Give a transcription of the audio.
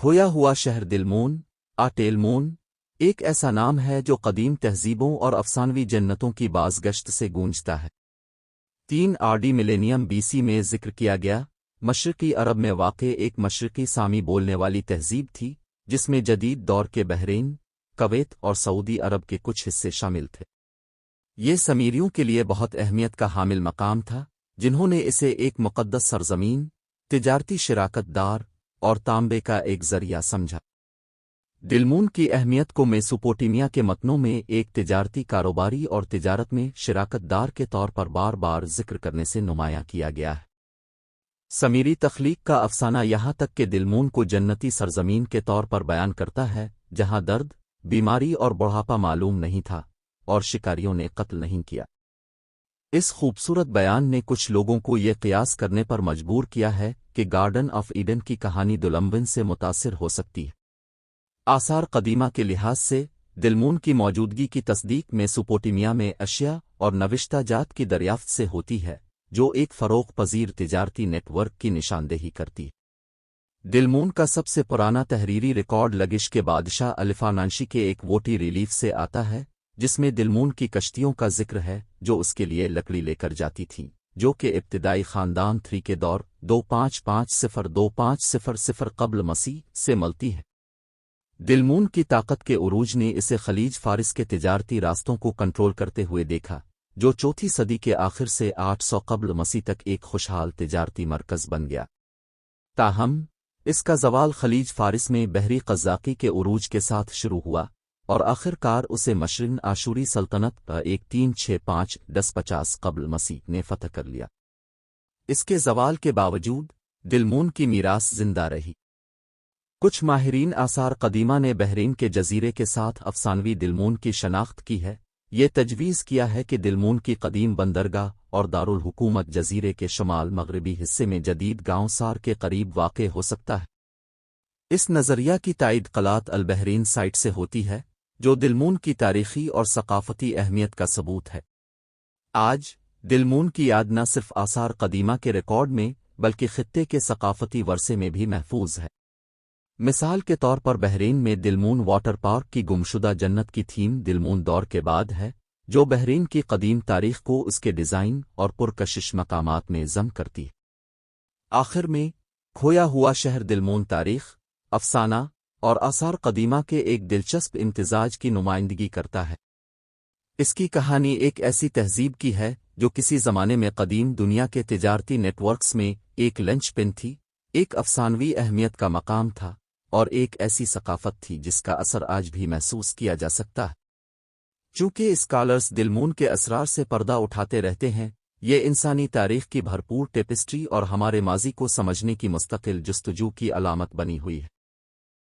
کھویا ہوا شہر دلمون آٹیلمون ایک ایسا نام ہے جو قدیم تہذیبوں اور افسانوی جنتوں کی بازگشت سے گونجتا ہے۔ 3 آرڈی ملینیم بی سی میں ذکر کیا گیا مشرقی عرب میں واقع ایک مشرقی سامی بولنے والی تہذیب تھی جس میں جدید دور کے بحرین، کویت اور سعودی عرب کے کچھ حصے شامل تھے۔ یہ سمیریوں کے لیے بہت اہمیت کا حامل مقام تھا، جنہوں نے اسے ایک مقدس سرزمین، تجارتی شراکت دار اور تانبے کا ایک ذریعہ سمجھا۔ دلمون کی اہمیت کو میسوپوٹیمیا کے متنوں میں ایک تجارتی کاروباری اور تجارت میں شراکت دار کے طور پر بار بار ذکر کرنے سے نمایاں کیا گیا ہے۔ سمیری تخلیق کا افسانہ یہاں تک کہ دلمون کو جنتی سرزمین کے طور پر بیان کرتا ہے جہاں درد، بیماری اور بڑھاپا معلوم نہیں تھا اور شکاریوں نے قتل نہیں کیا۔ اس خوبصورت بیان نے کچھ لوگوں کو یہ قیاس کرنے پر مجبور کیا ہے کہ گارڈن آف ایڈن کی کہانی دلمبن سے متاثر ہو سکتی ہے۔ آثار قدیمہ کے لحاظ سے دلمون کی موجودگی کی تصدیق میسوپوٹیمیا میں اشیاء اور نوشتہ جات کی دریافت سے ہوتی ہے جو ایک فروغ پذیر تجارتی نیٹ ورک کی نشاندہی کرتی ہے۔ دلمون کا سب سے پرانا تحریری ریکارڈ لگش کے بادشاہ الفانانشی کے ایک ووٹی ریلیف سے آتا ہے جس میں دلمون کی کشتیوں کا ذکر ہے جو اس کے لیے لکڑی لے کر جاتی تھیں، جو کہ ابتدائی خاندان 3 کے دور 2550-2500 قبل مسیح سے ملتی ہے۔ دلمون کی طاقت کے عروج نے اسے خلیج فارس کے تجارتی راستوں کو کنٹرول کرتے ہوئے دیکھا، جو 4 صدی کے آخر سے 800 قبل مسیح تک ایک خوشحال تجارتی مرکز بن گیا۔ تاہم، اس کا زوال خلیج فارس میں بحری قزاقی کے عروج کے ساتھ شروع ہوا اور آخر کار اسے مشرن آشوری سلطنت 1365-1050 قبل مسیح نے فتح کر لیا۔ اس کے زوال کے باوجود دلمون کی میراث زندہ رہی۔ کچھ ماہرین آثار قدیمہ نے بحرین کے جزیرے کے ساتھ افسانوی دلمون کی شناخت کی ہے۔ یہ تجویز کیا ہے کہ دلمون کی قدیم بندرگاہ اور دارالحکومت جزیرے کے شمال مغربی حصے میں جدید گاؤں سار کے قریب واقع ہو سکتا ہے۔ اس نظریہ کی تائید قلعت البحرین سائٹ سے ہوتی ہے، جو دلمون کی تاریخی اور ثقافتی اہمیت کا ثبوت ہے۔ آج، دلمون کی یاد نہ صرف آثار قدیمہ کے ریکارڈ میں بلکہ خطے کے ثقافتی ورثے میں بھی محفوظ ہے۔ مثال کے طور پر بحرین میں دلمون واٹر پارک کی گمشدہ جنت کی تھیم دلمون دور کے بعد ہے، جو بحرین کی قدیم تاریخ کو اس کے ڈیزائن اور پرکشش مقامات میں ضم کرتی ہے۔ آخر میں، کھویا ہوا شہر دلمون تاریخ، افسانہ اور آثار قدیمہ کے ایک دلچسپ امتزاج کی نمائندگی کرتا ہے۔ اس کی کہانی ایک ایسی تہذیب کی ہے جو کسی زمانے میں قدیم دنیا کے تجارتی نیٹ ورکس میں ایک لنچ پن تھی، ایک افسانوی اہمیت کا مقام تھا اور ایک ایسی ثقافت تھی جس کا اثر آج بھی محسوس کیا جا سکتا ہے۔ چونکہ اسکالرز دلمون کے اسرار سے پردہ اٹھاتے رہتے ہیں، یہ انسانی تاریخ کی بھرپور ٹیپسٹری اور ہمارے ماضی کو سمجھنے کی مستقل جستجو کی علامت بنی ہوئی ہے۔